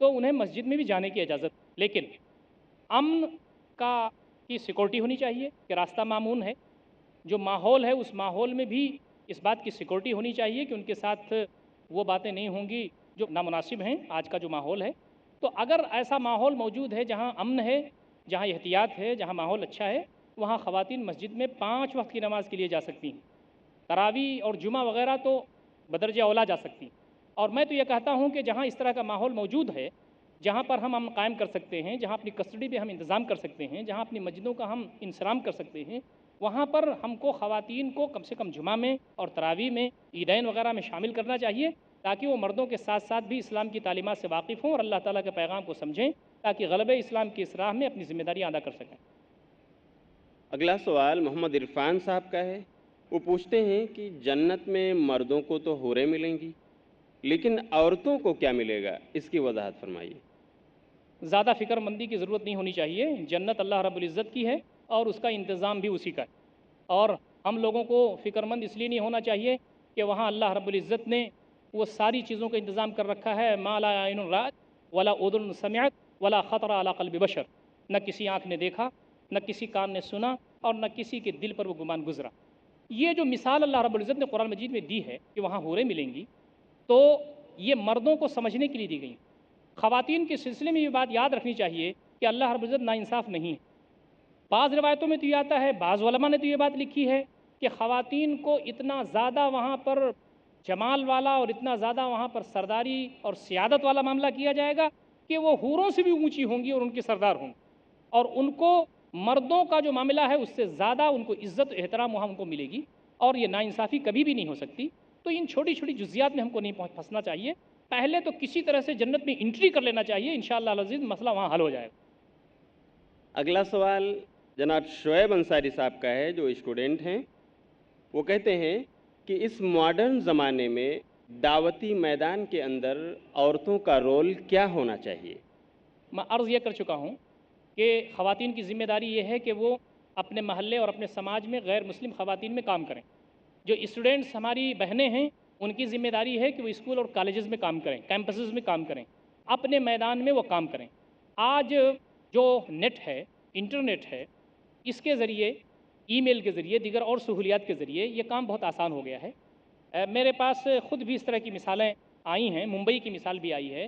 تو انہیں مسجد میں بھی جانے کی اجازت، لیکن امن کی سیکورٹی ہونی چاہیے کہ راستہ مامون ہے، جو ماحول ہے اس ماحول میں بھی اس بات کی سیکورٹی ہونی چاہیے کہ ان کے ساتھ وہ باتیں نہیں ہوں گی جو نامناسب ہیں آج کا جو ماحول ہے۔ تو اگر ایسا ماحول موجود ہے جہاں امن ہے، جہاں احتیاط ہے، جہاں ماحول اچھا ہے، وہاں خواتین مسجد میں 5 وقت کی نماز کے لیے جا سکتی ہیں، تراویح اور جمعہ وغیرہ تو بدرجہ اولا جا سکتی ہیں۔ اور میں تو یہ کہتا ہوں کہ جہاں اس طرح کا ماحول موجود ہے، جہاں پر ہم امن قائم کر سکتے ہیں، جہاں اپنی کسٹڈی پہ ہم انتظام کر سکتے ہیں، جہاں اپنی مسجدوں کا ہم انصرام کر سکتے ہیں، وہاں پر ہم کو خواتین کو کم سے کم جمعہ میں اور تراویح میں، عیدین وغیرہ میں شامل کرنا چاہیے، تاکہ وہ مردوں کے ساتھ ساتھ بھی اسلام کی تعلیمات سے واقف ہوں اور اللہ تعالیٰ کے پیغام کو سمجھیں، تاکہ غلبہ اسلام کی اصلاح میں اپنی ذمہ داریاں ادا کر سکیں۔ اگلا سوال محمد عرفان صاحب کا ہے۔ وہ پوچھتے ہیں کہ جنت میں مردوں کو تو حوریں ملیں گی، لیکن عورتوں کو کیا ملے گا؟ اس کی وضاحت فرمائیے۔ زیادہ فکر مندی کی ضرورت نہیں ہونی چاہیے، جنت اللہ رب العزت کی ہے اور اس کا انتظام بھی اسی کا ہے، اور ہم لوگوں کو فکر مند اس لیے نہیں ہونا چاہیے کہ وہاں اللہ رب العزت نے وہ ساری چیزوں کا انتظام کر رکھا ہے، ما لا عین رأت ولا اذن سمعت ولا خطر علی قلب بشر، نہ کسی آنکھ نے دیکھا، نہ کسی کان نے سنا اور نہ کسی کے دل پر وہ گمان گزرا۔ یہ جو مثال اللہ رب العزت نے قرآن مجید میں دی ہے کہ وہاں حوریں ملیں گی، تو یہ مردوں کو سمجھنے کے لیے دی گئی۔ خواتین کے سلسلے میں یہ بات یاد رکھنی چاہیے کہ اللہ رب العزت ناانصاف نہیں ہے۔ بعض روایتوں میں تو یہ آتا ہے، بعض علماء نے تو یہ بات لکھی ہے کہ خواتین کو اتنا زیادہ وہاں پر جمال والا اور اتنا زیادہ وہاں پر سرداری اور سیادت والا معاملہ کیا جائے گا کہ وہ حوروں سے بھی اونچی ہوں گی اور ان کے سردار ہوں گے، اور ان کو مردوں کا جو معاملہ ہے اس سے زیادہ ان کو عزت و احترام وہاں ان کو ملے گی، اور یہ ناانصافی کبھی بھی نہیں ہو سکتی۔ تو ان چھوٹی چھوٹی جزیات میں ہم کو نہیں پھنسنا چاہیے، پہلے تو کسی طرح سے جنت میں انٹری کر لینا چاہیے، انشاءاللہ العزیز مسئلہ وہاں حل ہو جائے گا۔ اگلا سوال جناب شعیب انصاری صاحب کا ہے، جو اسٹوڈنٹ ہیں۔ وہ کہتے ہیں کہ اس ماڈرن زمانے میں دعوتی میدان کے اندر عورتوں کا رول کیا ہونا چاہیے؟ میں عرض یہ کر چکا ہوں کہ خواتین کی ذمہ داری یہ ہے کہ وہ اپنے محلے اور اپنے سماج میں غیر مسلم خواتین میں کام کریں۔ جو اسٹوڈنٹس ہماری بہنیں ہیں ان کی ذمہ داری ہے کہ وہ اسکول اور کالجز میں کام کریں، کیمپسز میں کام کریں، اپنے میدان میں وہ کام کریں۔ آج جو نیٹ ہے، انٹرنیٹ ہے، اس کے ذریعے، ای میل کے ذریعے، دیگر اور سہولیات کے ذریعے یہ کام بہت آسان ہو گیا ہے۔ میرے پاس خود بھی اس طرح کی مثالیں آئی ہیں، ممبئی کی مثال بھی آئی ہے،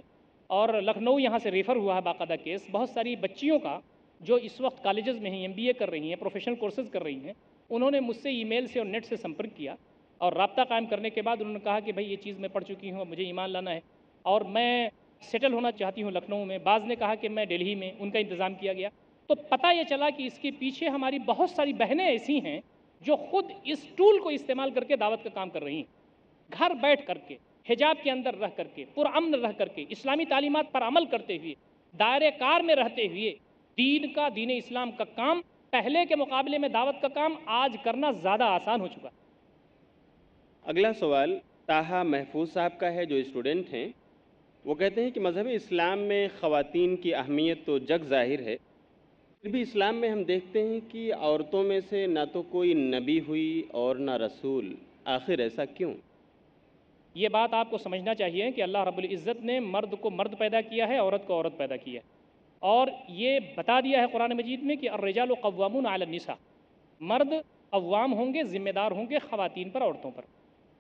اور لکھنؤ یہاں سے ریفر ہوا ہے باقاعدہ کیس۔ بہت ساری بچیوں کا جو اس وقت کالجز میں ہیں، MBA کر رہی ہیں، پروفیشنل کورسز کر رہی ہیں، انہوں نے مجھ سے ای میل سے اور نیٹ سے سمپرک کیا، اور رابطہ قائم کرنے کے بعد انہوں نے کہا کہ بھائی یہ چیز میں پڑھ چکی ہوں، مجھے ایمان لانا ہے اور میں سیٹل ہونا چاہتی ہوں لکھنؤ میں۔ بعض نے کہا کہ میں دہلی میں، ان کا انتظام کیا گیا۔ تو پتہ یہ چلا کہ اس کے پیچھے ہماری بہت ساری بہنیں ایسی ہیں جو خود اس ٹول کو استعمال کر کے دعوت کا کام کر رہی ہیں، گھر بیٹھ کر کے، حجاب کے اندر رہ کر کے، پرامن رہ کر کے، اسلامی تعلیمات پر عمل کرتے ہوئے، دائرہ کار میں رہتے ہوئے دین اسلام کا کام، پہلے کے مقابلے میں دعوت کا کام آج کرنا زیادہ آسان ہو چکا ہے۔ اگلا سوال طاہا محفوظ صاحب کا ہے، جو اسٹوڈنٹ ہیں۔ وہ کہتے ہیں کہ مذہب اسلام میں خواتین کی اہمیت تو جگ ظاہر ہے، پھر بھی اسلام میں ہم دیکھتے ہیں کہ عورتوں میں سے نہ تو کوئی نبی ہوئی اور نہ رسول، آخر ایسا کیوں؟ یہ بات آپ کو سمجھنا چاہیے کہ اللہ رب العزت نے مرد کو مرد پیدا کیا ہے، عورت کو عورت پیدا کیا ہے، اور یہ بتا دیا ہے قرآن مجید میں کہ الرجال قوامون علی النساء، مرد قوام ہوں گے، ذمہ دار ہوں گے خواتین پر، عورتوں پر،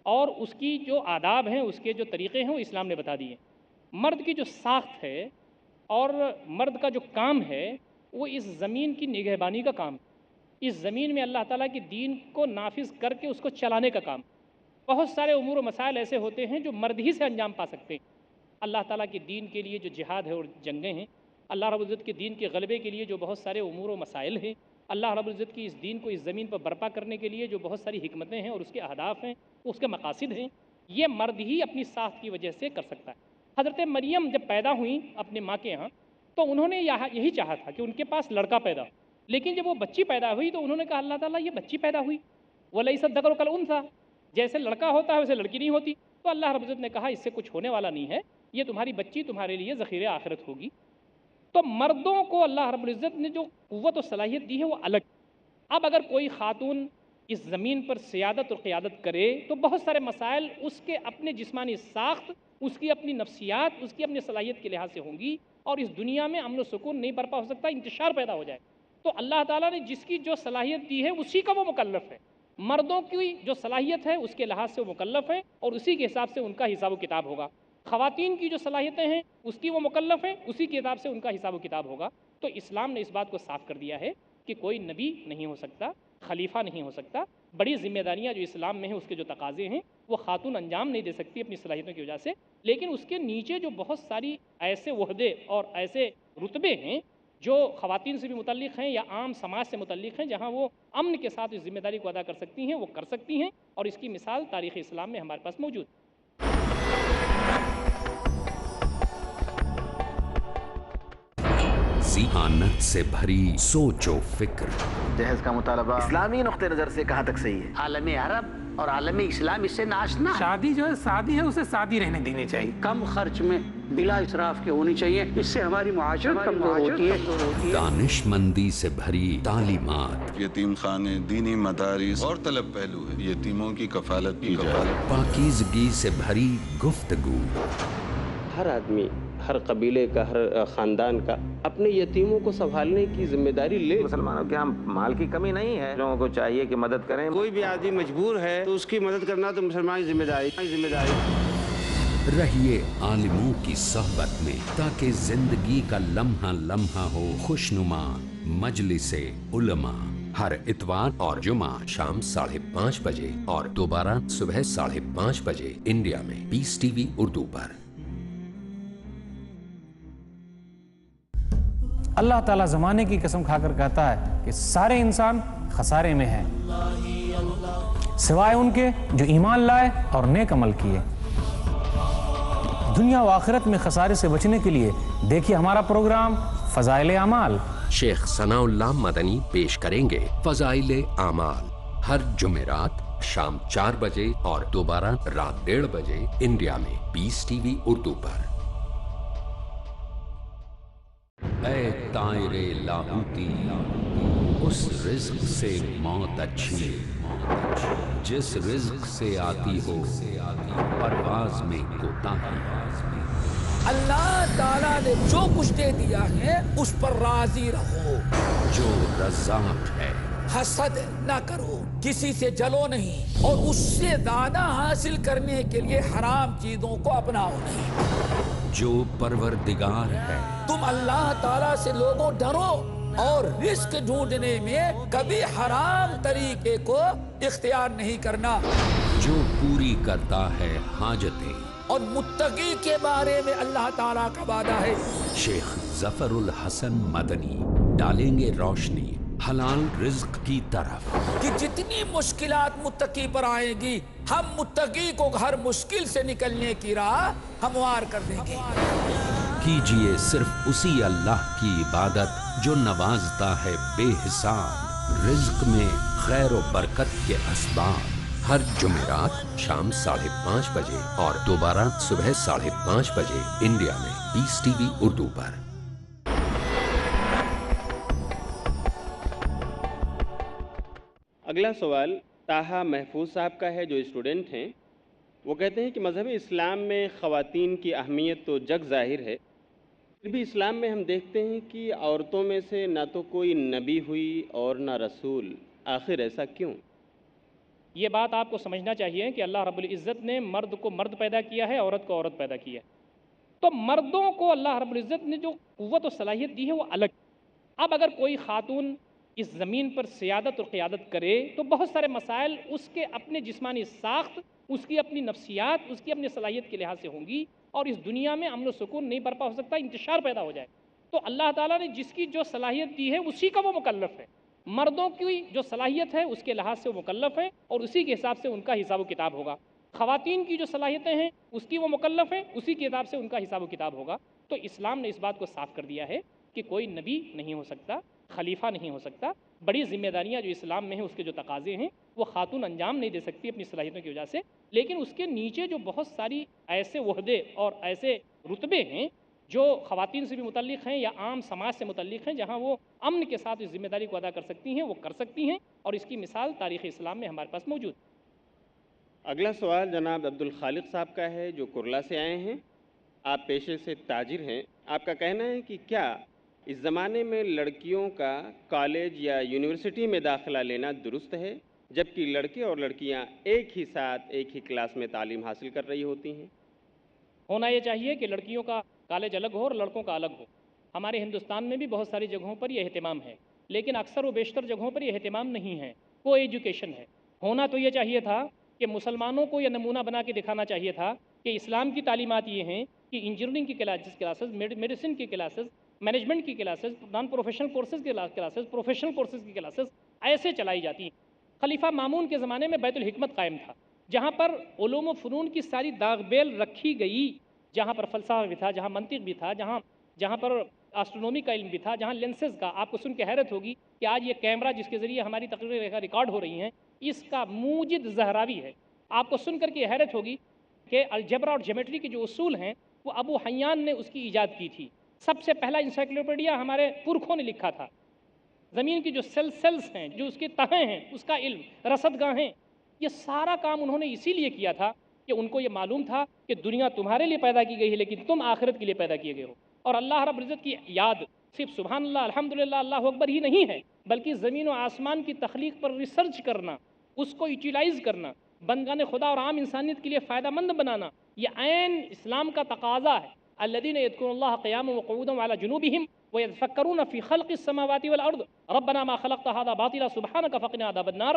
اور اس کی جو آداب ہیں، اس کے جو طریقے ہیں، وہ اسلام نے بتا دیے۔ مرد کی جو ساخت ہے اور مرد کا جو کام ہے وہ اس زمین کی نگہبانی کا کام، اس زمین میں اللہ تعالیٰ کی دین کو نافذ کر کے اس کو چلانے کا کام۔ بہت سارے امور و مسائل ایسے ہوتے ہیں جو مرد ہی سے انجام پا سکتے ہیں۔ اللہ تعالیٰ کے دین کے لیے جو جہاد ہے اور جنگیں ہیں، اللہ رب العزت کے دین کے غلبے کے لیے جو بہت سارے امور و مسائل ہیں، اللہ رب العزت کی اس دین کو اس زمین پر برپا کرنے کے لیے جو بہت ساری حکمتیں ہیں اور اس کے اہداف ہیں، اس کے مقاصد ہیں، یہ مرد ہی اپنی ساخت کی وجہ سے کر سکتا ہے۔ حضرت مریم جب پیدا ہوئیں اپنے ماں کے ہاں، تو انہوں نے یہی چاہا تھا کہ ان کے پاس لڑکا پیدا ہو، لیکن جب وہ بچی پیدا ہوئی تو انہوں نے کہا اللہ تعالیٰ یہ بچی پیدا ہوئی، وَلَيْسَ الذَّكَرُ كَالْأُنثَىٰ، جیسے لڑکا ہوتا ہے ویسے لڑکی نہیں ہوتی۔ تو اللہ رب العزت نے کہا اس سے کچھ ہونے والا نہیں ہے، یہ تمہاری بچی تمہارے لیے ذخیرہ آخرت ہوگی۔ تو مردوں کو اللہ رب العزت نے جو قوت و صلاحیت دی ہے وہ الگ۔ اب اگر کوئی خاتون اس زمین پر سیادت اور قیادت کرے تو بہت سارے مسائل اس کے اپنے جسمانی ساخت، اس کی اپنی نفسیات، اس کی اپنی صلاحیت کے لحاظ سے ہوں گی، اور اس دنیا میں امن و سکون نہیں برپا ہو سکتا، انتشار پیدا ہو جائے۔ تو اللہ تعالیٰ نے جس کی جو صلاحیت دی ہے اسی کا وہ مکلف ہے۔ مردوں کی جو صلاحیت ہے اس کے لحاظ سے وہ مکلف ہے، اور اسی کے حساب سے ان کا حساب و کتاب ہوگا۔ خواتین کی جو صلاحیتیں ہیں اس کی وہ مکلف ہیں، اسی کے حساب سے ان کا حساب و کتاب ہوگا۔ تو اسلام نے اس بات کو صاف کر دیا ہے کہ کوئی نبی نہیں ہو سکتا، خلیفہ نہیں ہو سکتا۔ بڑی ذمہ داریاں جو اسلام میں ہیں، اس کے جو تقاضے ہیں وہ خاتون انجام نہیں دے سکتی اپنی صلاحیتوں کی وجہ سے، لیکن اس کے نیچے جو بہت ساری ایسے عہدے اور ایسے رتبے ہیں جو خواتین سے بھی متعلق ہیں یا عام سماج سے متعلق ہیں، جہاں وہ امن کے ساتھ اس ذمہ داری کو ادا کر سکتی ہیں، وہ کر سکتی ہیں، اور اس کی مثال تاریخ اسلام میں ہمارے پاس موجود ہے۔ ذہانت سے بھری سوچ و فکر، جہیز کا مطالبہ اسلامی نقطہ نظر سے کہاں تک صحیح ہے؟ عالم عرب اور عالم اسلام اس سے ناشنا ہے۔ شادی جو ہے شادی ہے، اسے شادی رہنے دینی چاہیے، کم خرچ میں بلا اسراف کے ہونی چاہیے، اس سے ہماری معاشرت کمزور ہوتی ہے۔ دانش مندی سے بھری تعلیمات، یتیم خانے، دینی مدارس اور طلب پہلو ہے، یتیموں کی کفالت کی جائے، پاکیزگی سے بھری گفتگو، ہر آدمی، ہر قبیلے کا، ہر خاندان کا اپنے یتیموں کو سنبھالنے کی ذمہ داری لے۔ مسلمانوں کے ہم مال کی کمی نہیں ہے، لوگوں کو چاہیے کہ مدد کریں۔ کوئی بھی آدمی مجبور ہے تو اس کی مدد کرنا تو مسلمان کی ذمہ داری۔ رہیے عالموں کی صحبت میں تاکہ زندگی کا لمحہ لمحہ ہو خوشنما۔ مجلس علماء ہر اتوار اور جمعہ شام 5:30 بجے اور دوبارہ صبح 5:30 بجے انڈیا میں پیس ٹی وی اردو پر۔ اللہ تعالیٰ زمانے کی قسم کھا کر کہتا ہے کہ سارے انسان خسارے میں ہیں سوائے ان کے جو ایمان لائے اور نیک عمل کیے۔ دنیا و آخرت میں خسارے سے بچنے کے لیے دیکھیے ہمارا پروگرام فضائل اعمال۔ شیخ ثناء اللہ مدنی پیش کریں گے فضائل اعمال ہر جمعرات شام 4 بجے اور دوبارہ رات 1:30 بجے انڈیا میں پیس ٹی وی اردو پر۔ اے طائر لاہوتی، اس رزق سے موت اچھی جس رزق سے آتی ہو پرواز میں کوتاہی۔ اللہ تعالیٰ نے جو کچھ دے دیا ہے اس پر راضی رہو۔ جو رزاق ہے حسد نہ کرو، کسی سے جلو نہیں، اور اس سے زیادہ حاصل کرنے کے لیے حرام چیزوں کو اپناؤ نہیں۔ جو پروردگار ہے تم اللہ تعالیٰ سے لوگوں ڈرو، اور رزق ڈھونڈنے میں کبھی حرام طریقے کو اختیار نہیں کرنا۔ جو پوری کرتا ہے حاجتیں، اور متقی کے بارے میں اللہ تعالیٰ کا وعدہ ہے۔ شیخ ظفر الحسن مدنی ڈالیں گے روشنی حلال رزق کی طرف کہ جتنی مشکلات متقی پر آئیں گی، ہم متقی کو ہر مشکل سے نکلنے کی راہ ہموار کر دیں گے۔ کیجئے صرف اسی اللہ کی عبادت جو نوازتا ہے بے حساب، رزق میں خیر و برکت کے اسباب۔ ہر جمعرات شام 5:30 بجے اور دوبارہ صبح 5:30 بجے انڈیا میں پیس ٹی وی اردو پر۔ اگلا سوال طاہا محفوظ صاحب کا ہے، جو اسٹوڈنٹ ہیں۔ وہ کہتے ہیں کہ مذہب اسلام میں خواتین کی اہمیت تو جگ ظاہر ہے، پھر بھی اسلام میں ہم دیکھتے ہیں کہ عورتوں میں سے نہ تو کوئی نبی ہوئی اور نہ رسول، آخر ایسا کیوں؟ یہ بات آپ کو سمجھنا چاہیے کہ اللہ رب العزت نے مرد کو مرد پیدا کیا ہے، عورت کو عورت پیدا کیا ہے۔ تو مردوں کو اللہ رب العزت نے جو قوت و صلاحیت دی ہے وہ الگ۔ اب اگر کوئی خاتون اس زمین پر سیادت اور قیادت کرے تو بہت سارے مسائل اس کے اپنے جسمانی ساخت، اس کی اپنی نفسیات، اس کی اپنی صلاحیت کے لحاظ سے ہوں گی، اور اس دنیا میں امن و سکون نہیں برپا ہو سکتا، انتشار پیدا ہو جائے۔ تو اللہ تعالیٰ نے جس کی جو صلاحیت دی ہے اسی کا وہ مکلف ہے۔ مردوں کی جو صلاحیت ہے اس کے لحاظ سے وہ مکلف ہے، اور اسی کے حساب سے ان کا حساب و کتاب ہوگا۔ خواتین کی جو صلاحیتیں ہیں اس کی وہ مکلف ہیں، اسی کے حساب سے ان کا حساب و کتاب ہوگا۔ تو اسلام نے اس بات کو صاف کر دیا ہے کہ کوئی نبی نہیں ہو سکتا، خلیفہ نہیں ہو سکتا۔ بڑی ذمہ داریاں جو اسلام میں ہیں، اس کے جو تقاضے ہیں وہ خاتون انجام نہیں دے سکتی اپنی صلاحیتوں کی وجہ سے، لیکن اس کے نیچے جو بہت ساری ایسے عہدے اور ایسے رتبے ہیں جو خواتین سے بھی متعلق ہیں یا عام سماج سے متعلق ہیں، جہاں وہ امن کے ساتھ اس ذمہ داری کو ادا کر سکتی ہیں، وہ کر سکتی ہیں، اور اس کی مثال تاریخ اسلام میں ہمارے پاس موجود ہے۔ اگلا سوال جناب عبدالخالق صاحب کا ہے، جو کرلا سے آئے ہیں۔ آپ پیشے سے تاجر ہیں۔ آپ کا کہنا ہے کہ کیا اس زمانے میں لڑکیوں کا کالج یا یونیورسٹی میں داخلہ لینا درست ہے، جبکہ لڑکے اور لڑکیاں ایک ہی ساتھ ایک ہی کلاس میں تعلیم حاصل کر رہی ہوتی ہیں؟ ہونا یہ چاہیے کہ لڑکیوں کا کالج الگ ہو اور لڑکوں کا الگ ہو۔ ہمارے ہندوستان میں بھی بہت ساری جگہوں پر یہ اہتمام ہے، لیکن اکثر و بیشتر جگہوں پر یہ اہتمام نہیں ہے، کو ایجوکیشن ہے۔ ہونا تو یہ چاہیے تھا کہ مسلمانوں کو یہ نمونہ بنا کے دکھانا چاہیے تھا کہ اسلام کی تعلیمات یہ ہیں کہ انجینئرنگ کی کلاسز، میڈیسن کی کلاسز، مینجمنٹ کی کلاسز، نان پروفیشنل کورسز کی کلاسز، پروفیشنل کورسز کی کلاسز ایسے چلائی جاتی ہیں۔ خلیفہ مامون کے زمانے میں بیت الحکمت قائم تھا، جہاں پر علوم و فنون کی ساری داغ بیل رکھی گئی، جہاں پر فلسفہ بھی تھا، جہاں منطق بھی تھا، جہاں پر آسٹرونومی کا علم بھی تھا، جہاں لینسز کا، آپ کو سن کے حیرت ہوگی کہ آج یہ کیمرہ جس کے ذریعے ہماری تقریریں ریکارڈ ہو رہی ہیں، اس کا موجد زہراوی ہے۔ آپ کو سن کر کے حیرت ہوگی کہ الجبرا اور جیومیٹری کے جو اصول ہیں وہ ابو حیان نے اس کی ایجاد کی تھی۔ سب سے پہلا انسائکلوپیڈیا ہمارے پرکھوں نے لکھا تھا۔ زمین کی جو سیلز ہیں، جو اس کی تہیں ہیں، اس کا علم، رصدگاہیں، یہ سارا کام انہوں نے اسی لیے کیا تھا کہ ان کو یہ معلوم تھا کہ دنیا تمہارے لیے پیدا کی گئی ہے، لیکن تم آخرت کے لیے پیدا کیے گئے ہو۔ اور اللہ رب العزت کی یاد صرف سبحان اللہ، الحمدللہ، اللہ اکبر ہی نہیں ہے، بلکہ زمین و آسمان کی تخلیق پر ریسرچ کرنا، اس کو یوٹیلائز کرنا، بندگان خدا اور عام انسانیت کے لیے فائدہ مند بنانا، یہ عین اسلام کا تقاضا ہے۔ الذین یذکرون اللہ قیاما وقعودا وعلی جنوبہم ویتفکرون فی خلق السماوات والارض ربنا ما خلقت ھذا باطلا سبحانک فقنا عذاب النار۔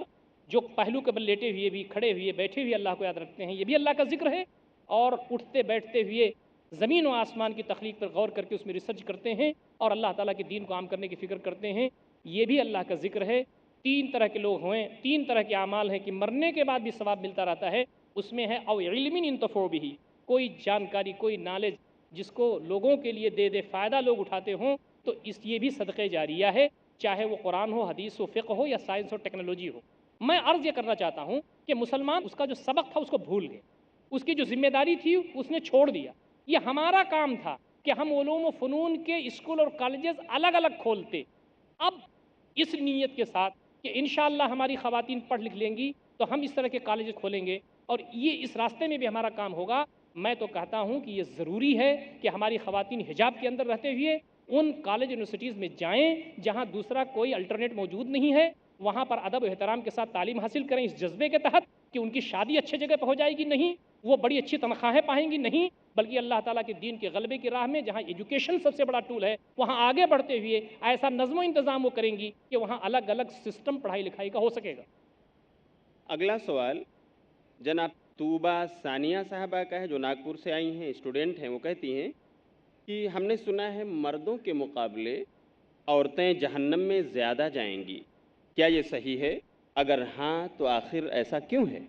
جو پہلو کے بل لیٹے ہوئے بھی، کھڑے ہوئے، بیٹھے ہوئے اللہ کو یاد رکھتے ہیں، یہ بھی اللہ کا ذکر ہے، اور اٹھتے بیٹھتے ہوئے زمین و آسمان کی تخلیق پر غور کر کے اس میں ریسرچ کرتے ہیں اور اللہ تعالیٰ کے دین کو عام کرنے کی فکر کرتے ہیں، یہ بھی اللہ کا ذکر ہے۔ تین طرح کے لوگ ہوئے، تین طرح کے اعمال ہیں کہ مرنے کے بعد بھی ثواب ملتا رہتا ہے، اس میں ہے او علم ينتفع به، کوئی جانکاری، کوئی نالج جس کو لوگوں کے لیے دے فائدہ لوگ اٹھاتے ہوں، تو یہ بھی صدقہ جاریہ ہے، چاہے وہ قرآن ہو، حدیث ہو، فقہ ہو، یا سائنس اور ٹیکنالوجی ہو۔ میں عرض یہ کرنا چاہتا ہوں کہ مسلمان اس کا جو سبق تھا اس کو بھول گئے، اس کی جو ذمہ داری تھی اس نے چھوڑ دیا۔ یہ ہمارا کام تھا کہ ہم علوم و فنون کے اسکول اور کالجز الگ الگ کھولتے، اب اس نیت کے ساتھ کہ انشاءاللہ ہماری خواتین پڑھ لکھ لیں گی تو ہم اس طرح کے کالج کھولیں گے، اور یہ اس راستے میں بھی ہمارا کام ہوگا۔ میں تو کہتا ہوں کہ یہ ضروری ہے کہ ہماری خواتین حجاب کے اندر رہتے ہوئے ان کالج یونیورسٹیز میں جائیں جہاں دوسرا کوئی الٹرنیٹ موجود نہیں ہے، وہاں پر ادب و احترام کے ساتھ تعلیم حاصل کریں، اس جذبے کے تحت کہ ان کی شادی اچھے جگہ پہ ہو جائے گی نہیں، وہ بڑی اچھی تنخواہیں پائیں گی نہیں، بلکہ اللہ تعالیٰ کے دین کے غلبے کی راہ میں جہاں ایجوکیشن سب سے بڑا ٹول ہے، وہاں آگے بڑھتے ہوئے ایسا نظم و انتظام وہ کریں گی کہ وہاں الگ الگ سسٹم پڑھائی لکھائی کا ہو سکے گا۔ اگلا سوال جناب طوبہ ثانیہ صاحبہ کا ہے، جو ناگپور سے آئی ہیں، اسٹوڈنٹ ہیں۔ وہ کہتی ہیں کہ ہم نے سنا ہے مردوں کے مقابلے عورتیں جہنم میں زیادہ جائیں گی، کیا یہ صحیح ہے؟ اگر ہاں تو آخر ایسا کیوں ہے؟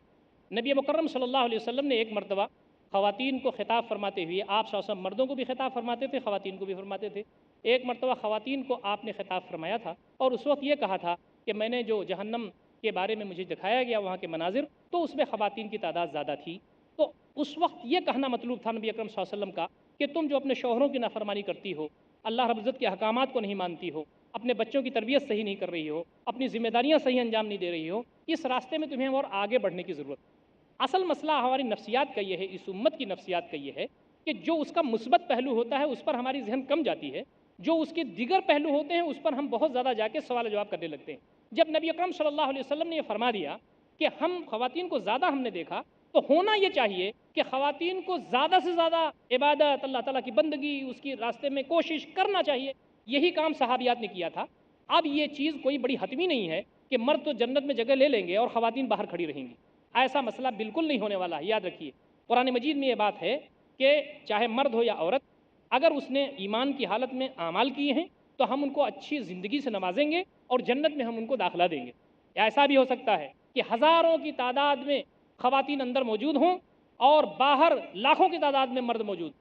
نبی مکرم صلی اللہ علیہ وسلم نے ایک مرتبہ خواتین کو خطاب فرماتے ہوئے، آپ صلی اللہ علیہ وسلم مردوں کو بھی خطاب فرماتے تھے، خواتین کو بھی فرماتے تھے، ایک مرتبہ خواتین کو آپ نے خطاب فرمایا تھا اور اس وقت یہ کہا تھا کہ میں نے جو جہنم کے بارے میں مجھے دکھایا گیا وہاں کے مناظر، تو اس میں خواتین کی تعداد زیادہ تھی۔ تو اس وقت یہ کہنا مطلوب تھا نبی اکرم صلی اللہ علیہ وسلم کا کہ تم جو اپنے شوہروں کی نافرمانی کرتی ہو، اللہ رب العزت کے احکامات کو نہیں مانتی ہو، اپنے بچوں کی تربیت صحیح نہیں کر رہی ہو، اپنی ذمہ داریاں صحیح انجام نہیں دے رہی ہو، اس راستے میں تمہیں اور آگے بڑھنے کی ضرورت ہے۔ اصل مسئلہ ہماری نفسیات کا یہ ہے، اس امت کی نفسیات کا یہ ہے کہ جو اس کا مثبت پہلو ہوتا ہے اس پر ہماری ذہن کم جاتی ہے، جو اس کے دیگر پہلو ہوتے ہیں اس پر ہم بہت زیادہ جا کے سوال جواب کرنے لگتے ہیں۔ جب نبی اکرم صلی اللہ علیہ وسلم نے یہ فرما دیا کہ ہم خواتین کو زیادہ ہم نے دیکھا، تو ہونا یہ چاہیے کہ خواتین کو زیادہ سے زیادہ عبادت، اللہ تعالیٰ کی بندگی، اس کی راستے میں کوشش کرنا چاہیے۔ یہی کام صحابیات نے کیا تھا۔ اب یہ چیز کوئی بڑی حتمی نہیں ہے کہ مرد تو جنت میں جگہ لے لیں گے اور خواتین باہر کھڑی رہیں گی، ایسا مسئلہ بالکل نہیں ہونے والا ہے، یاد رکھیے۔ قرآن مجید میں یہ بات ہے کہ چاہے مرد ہو یا عورت، اگر اس نے ایمان کی حالت میں اعمال کیے ہیں تو ہم ان کو اچھی زندگی سے نوازیں گے اور جنت میں ہم ان کو داخلہ دیں گے۔ ایسا بھی ہو سکتا ہے کہ ہزاروں کی تعداد میں خواتین اندر موجود ہوں اور باہر لاکھوں کی تعداد میں مرد موجود،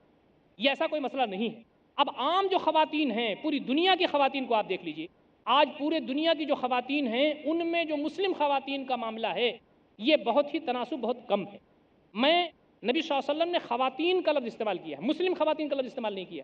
یہ ایسا کوئی مسئلہ نہیں ہے۔ اب عام جو خواتین ہیں، پوری دنیا کی خواتین کو آپ دیکھ لیجئے، آج پورے دنیا کی جو خواتین ہیں ان میں جو مسلم خواتین کا معاملہ ہے یہ بہت ہی تناسب بہت کم ہے۔ میں نبی صلی اللہ علیہ وسلم نے خواتین کا لفظ استعمال کیا ہے، مسلم خواتین کا لفظ استعمال نہیں کیا۔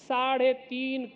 3.5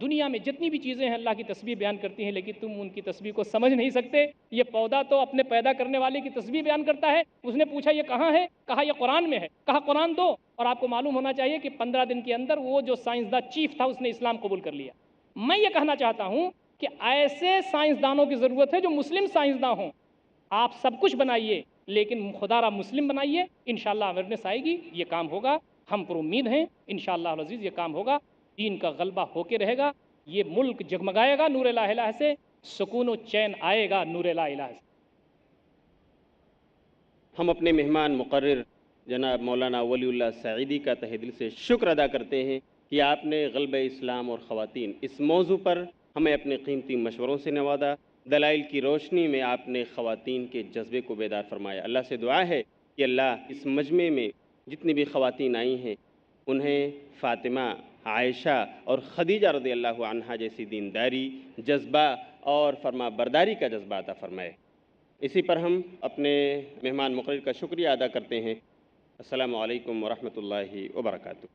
دنیا میں جتنی بھی چیزیں ہیں اللہ کی تسبیح بیان کرتی ہیں، لیکن تم ان کی تسبیح کو سمجھ نہیں سکتے۔ یہ پودا تو اپنے پیدا کرنے والے کی تسبیح بیان کرتا ہے۔ اس نے پوچھا یہ کہاں ہے؟ کہا یہ قرآن میں ہے۔ کہا قرآن دو، اور آپ کو معلوم ہونا چاہیے کہ 15 دن کے اندر وہ جو سائنسداں چیف تھا اس نے اسلام قبول کر لیا۔ میں یہ کہنا چاہتا ہوں کہ ایسے سائنسدانوں کی ضرورت ہے جو مسلم سائنسداں ہوں۔ آپ سب کچھ بنائیے لیکن خدا را مسلم بنائیے، انشاءاللہ اویئرنیس آئے گی، یہ کام ہوگا۔ ہم پر امید ہیں انشاءاللہ العزیز یہ کام ہوگا، دین کا غلبہ ہو کے رہے گا، یہ ملک جگمگائے گا نور لا الہ سے، سکون و چین آئے گا نور لا الہ سے۔ ہم اپنے مہمان مقرر جناب مولانا ولی اللہ سعیدی کا تہہ دل سے شکر ادا کرتے ہیں کہ آپ نے غلبہ اسلام اور خواتین اس موضوع پر ہمیں اپنے قیمتی مشوروں سے نوازا۔ دلائل کی روشنی میں آپ نے خواتین کے جذبے کو بیدار فرمایا۔ اللہ سے دعا ہے کہ اللہ اس مجمع میں جتنی بھی خواتین آئی ہیں انہیں فاطمہ، عائشہ اور خدیجہ رضی اللہ عنہا جیسی دینداری، جذبہ اور فرما برداری کا جذبہ عطا فرمائے۔ اسی پر ہم اپنے مہمان مقرر کا شکریہ ادا کرتے ہیں۔ السلام علیکم ورحمۃ اللہ وبرکاتہ۔